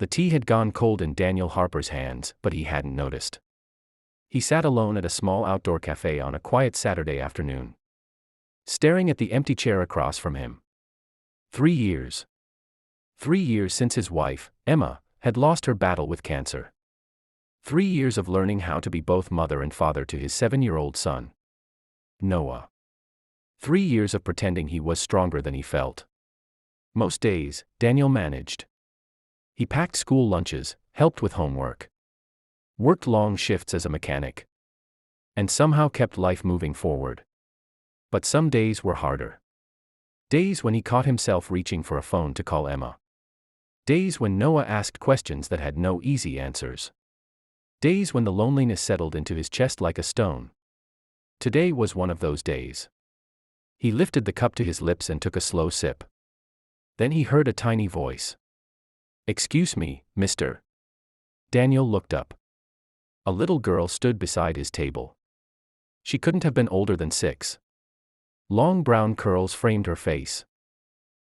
The tea had gone cold in Daniel Harper's hands, but he hadn't noticed. He sat alone at a small outdoor cafe on a quiet Saturday afternoon, staring at the empty chair across from him. 3 years. 3 years since his wife, Emma, had lost her battle with cancer. 3 years of learning how to be both mother and father to his 7-year-old son, Noah. 3 years of pretending he was stronger than he felt. Most days, Daniel managed. He packed school lunches, helped with homework, worked long shifts as a mechanic, and somehow kept life moving forward. But some days were harder. Days when he caught himself reaching for a phone to call Emma. Days when Noah asked questions that had no easy answers. Days when the loneliness settled into his chest like a stone. Today was one of those days. He lifted the cup to his lips and took a slow sip. Then he heard a tiny voice. "Excuse me, mister." Daniel looked up. A little girl stood beside his table. She couldn't have been older than 6. Long brown curls framed her face.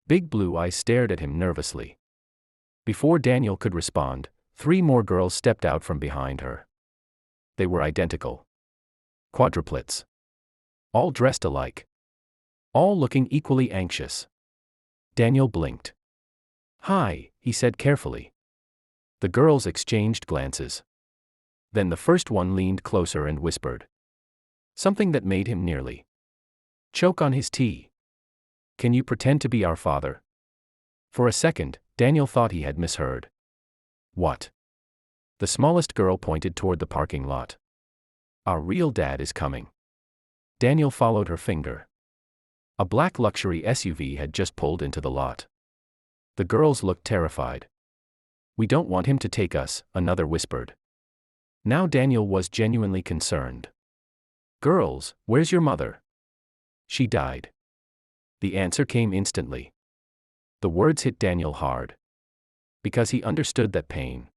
Big blue eyes stared at him nervously. Before Daniel could respond, 3 more girls stepped out from behind her. They were identical. Quadruplets. All dressed alike. All looking equally anxious. Daniel blinked. "Hi," he said carefully. The girls exchanged glances. Then the first one leaned closer and whispered something that made him nearly choke on his tea. "Can you pretend to be our father?" For a second, Daniel thought he had misheard. "What?" The smallest girl pointed toward the parking lot. "Our real dad is coming." Daniel followed her finger. A black luxury SUV had just pulled into the lot. The girls looked terrified. "We don't want him to take us," another whispered. Now Daniel was genuinely concerned. "Girls, where's your mother?" "She died." The answer came instantly. The words hit Daniel hard. Because he understood that pain.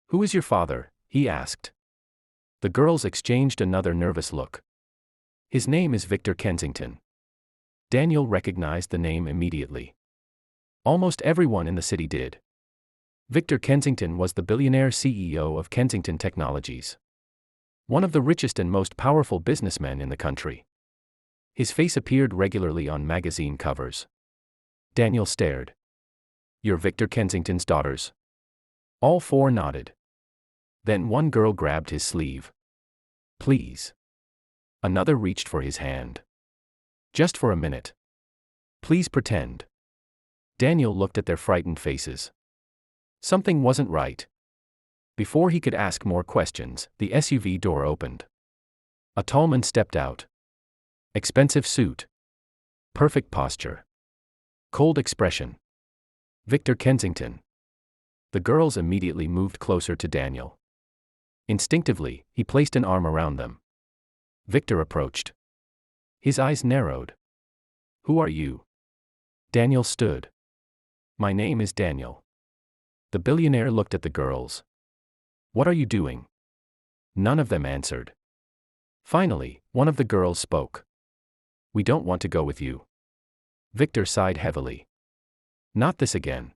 "Who is your father?" he asked. The girls exchanged another nervous look. "His name is Victor Kensington." Daniel recognized the name immediately. Almost everyone in the city did. Victor Kensington was the billionaire CEO of Kensington Technologies. One of the richest and most powerful businessmen in the country. His face appeared regularly on magazine covers. Daniel stared. "You're Victor Kensington's daughters?" All 4 nodded. Then one girl grabbed his sleeve. "Please." Another reached for his hand. "Just for a minute. Please pretend." Daniel looked at their frightened faces. Something wasn't right. Before he could ask more questions, the SUV door opened. A tall man stepped out. Expensive suit. Perfect posture. Cold expression. Victor Kensington. The girls immediately moved closer to Daniel. Instinctively, he placed an arm around them. Victor approached. His eyes narrowed. "Who are you?" Daniel stood. "My name is Daniel." The billionaire looked at the girls. "What are you doing?" None of them answered. Finally, one of the girls spoke. "We don't want to go with you." Victor sighed heavily. "Not this again."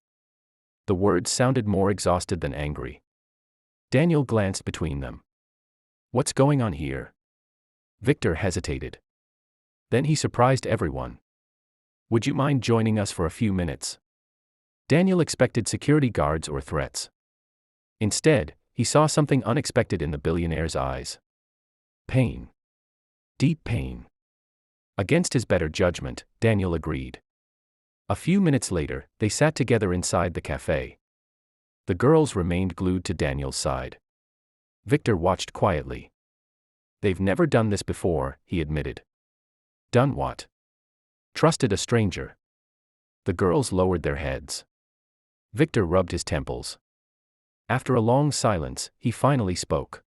The words sounded more exhausted than angry. Daniel glanced between them. "What's going on here?" Victor hesitated. Then he surprised everyone. "Would you mind joining us for a few minutes?" Daniel expected security guards or threats. Instead, he saw something unexpected in the billionaire's eyes. Pain. Deep pain. Against his better judgment, Daniel agreed. A few minutes later, they sat together inside the cafe. The girls remained glued to Daniel's side. Victor watched quietly. "They've never done this before," he admitted. "Done what?" "Trusted a stranger." The girls lowered their heads. Victor rubbed his temples. After a long silence, he finally spoke.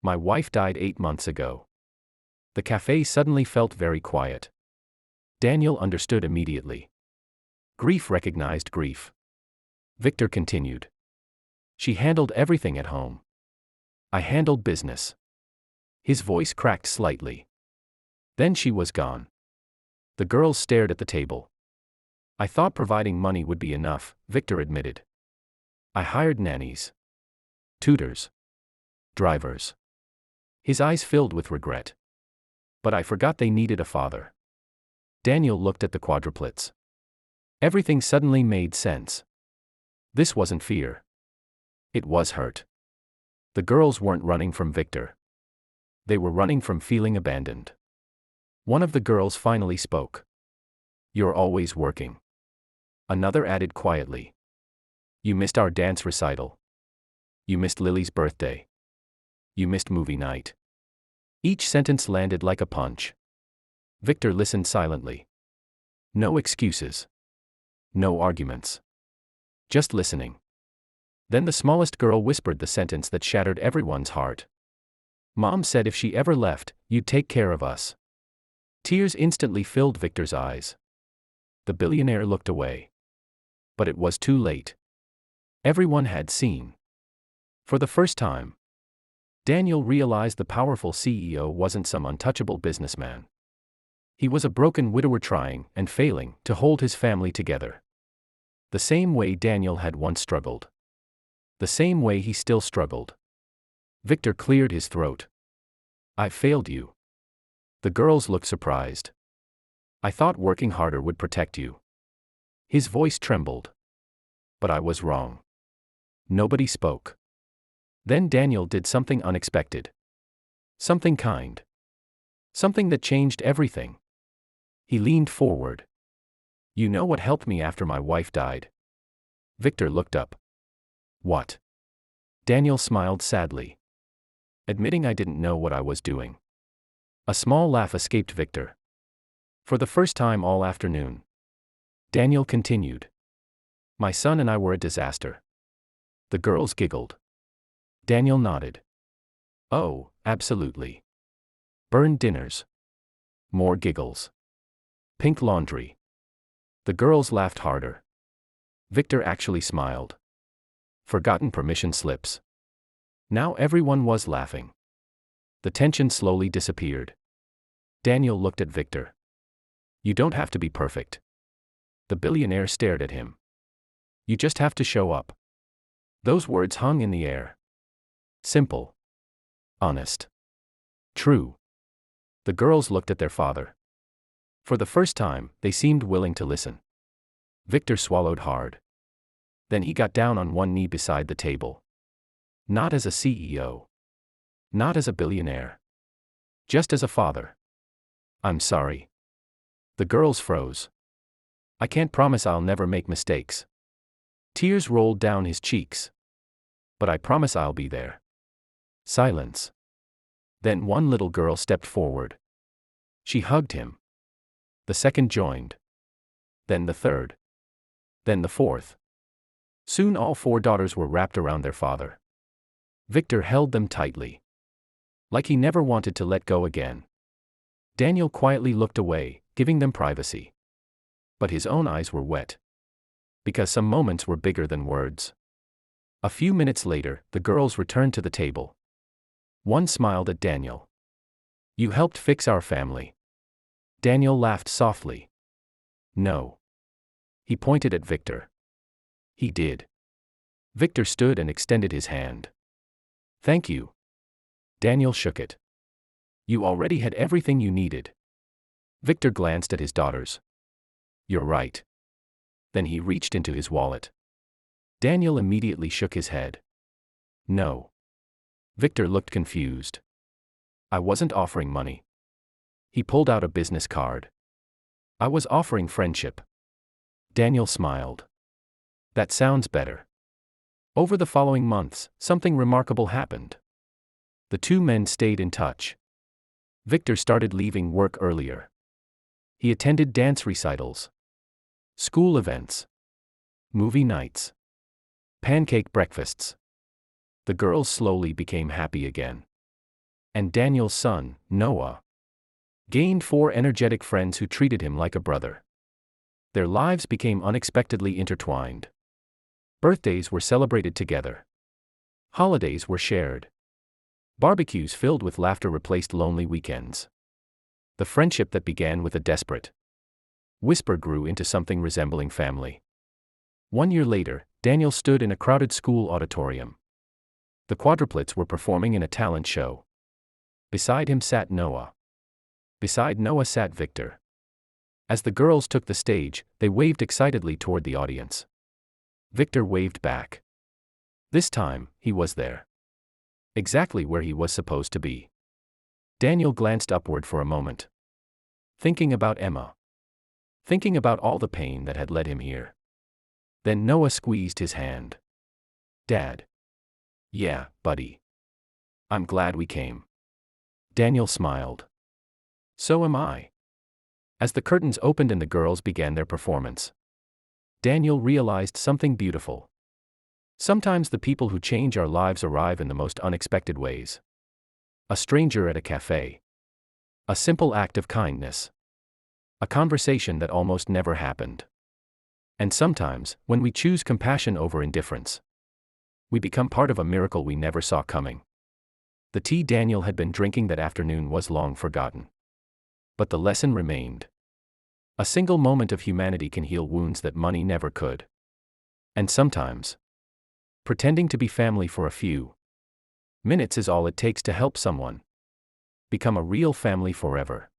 "My wife died 8 months ago." The cafe suddenly felt very quiet. Daniel understood immediately. Grief recognized grief. Victor continued. "She handled everything at home. I handled business." His voice cracked slightly. Then she was gone. The girls stared at the table. "I thought providing money would be enough," Victor admitted. I hired nannies, tutors, drivers. His eyes filled with regret. But I forgot they needed a father. Daniel looked at the quadruplets. Everything suddenly made sense. This wasn't fear. It was hurt. The girls weren't running from Victor. They were running from feeling abandoned. One of the girls finally spoke. "You're always working." Another added quietly. "You missed our dance recital. You missed Lily's birthday. You missed movie night." Each sentence landed like a punch. Victor listened silently. No excuses. No arguments. Just listening. Then the smallest girl whispered the sentence that shattered everyone's heart. "Mom said if she ever left, you'd take care of us." Tears instantly filled Victor's eyes. The billionaire looked away. But it was too late. Everyone had seen. For the first time, Daniel realized the powerful CEO wasn't some untouchable businessman. He was a broken widower trying and failing to hold his family together. The same way Daniel had once struggled. The same way he still struggled. Victor cleared his throat. "I failed you." The girls looked surprised. "I thought working harder would protect you." His voice trembled. But I was wrong. Nobody spoke. Then Daniel did something unexpected. Something kind. Something that changed everything. He leaned forward. "You know what helped me after my wife died?" Victor looked up. "What?" Daniel smiled sadly. "Admitting I didn't know what I was doing." A small laugh escaped Victor. For the first time all afternoon. Daniel continued. "My son and I were a disaster." The girls giggled. Daniel nodded. "Oh, absolutely. Burned dinners. More giggles. Pink laundry." The girls laughed harder. Victor actually smiled. Forgotten permission slips. Now everyone was laughing. The tension slowly disappeared. Daniel looked at Victor. "You don't have to be perfect." The billionaire stared at him. "You just have to show up." Those words hung in the air. Simple. Honest. True. The girls looked at their father. For the first time, they seemed willing to listen. Victor swallowed hard. Then he got down on one knee beside the table. Not as a CEO. Not as a billionaire. Just as a father. "I'm sorry." The girls froze. "I can't promise I'll never make mistakes." Tears rolled down his cheeks. "But I promise I'll be there." Silence. Then one little girl stepped forward. She hugged him. The second joined. Then the third. Then the fourth. Soon all four daughters were wrapped around their father. Victor held them tightly. Like he never wanted to let go again. Daniel quietly looked away, giving them privacy. But his own eyes were wet. Because some moments were bigger than words. A few minutes later, the girls returned to the table. One smiled at Daniel. "You helped fix our family." Daniel laughed softly. "No." He pointed at Victor. "He did." Victor stood and extended his hand. "Thank you." Daniel shook it. "You already had everything you needed." Victor glanced at his daughters. "You're right." Then he reached into his wallet. Daniel immediately shook his head. "No." Victor looked confused. "I wasn't offering money." He pulled out a business card. "I was offering friendship." Daniel smiled. "That sounds better." Over the following months, something remarkable happened. The two men stayed in touch. Victor started leaving work earlier. He attended dance recitals, school events, movie nights, pancake breakfasts. The girls slowly became happy again. And Daniel's son, Noah, gained 4 energetic friends who treated him like a brother. Their lives became unexpectedly intertwined. Birthdays were celebrated together. Holidays were shared. Barbecues filled with laughter replaced lonely weekends. The friendship that began with a desperate whisper grew into something resembling family. 1 year later, Daniel stood in a crowded school auditorium. The Quadruplets were performing in a talent show. Beside him sat Noah. Beside Noah sat Victor. As the girls took the stage, they waved excitedly toward the audience. Victor waved back. This time, he was there. Exactly where he was supposed to be. Daniel glanced upward for a moment. Thinking about Emma. Thinking about all the pain that had led him here. Then Noah squeezed his hand. Dad. Yeah, buddy. I'm glad we came. Daniel smiled. So am I. As the curtains opened and the girls began their performance, Daniel realized something beautiful. Sometimes the people who change our lives arrive in the most unexpected ways. A stranger at a café. A simple act of kindness. A conversation that almost never happened. And sometimes, when we choose compassion over indifference, we become part of a miracle we never saw coming. The tea Daniel had been drinking that afternoon was long forgotten. But the lesson remained. A single moment of humanity can heal wounds that money never could. And sometimes, pretending to be family for a few minutes is all it takes to help someone become a real family forever.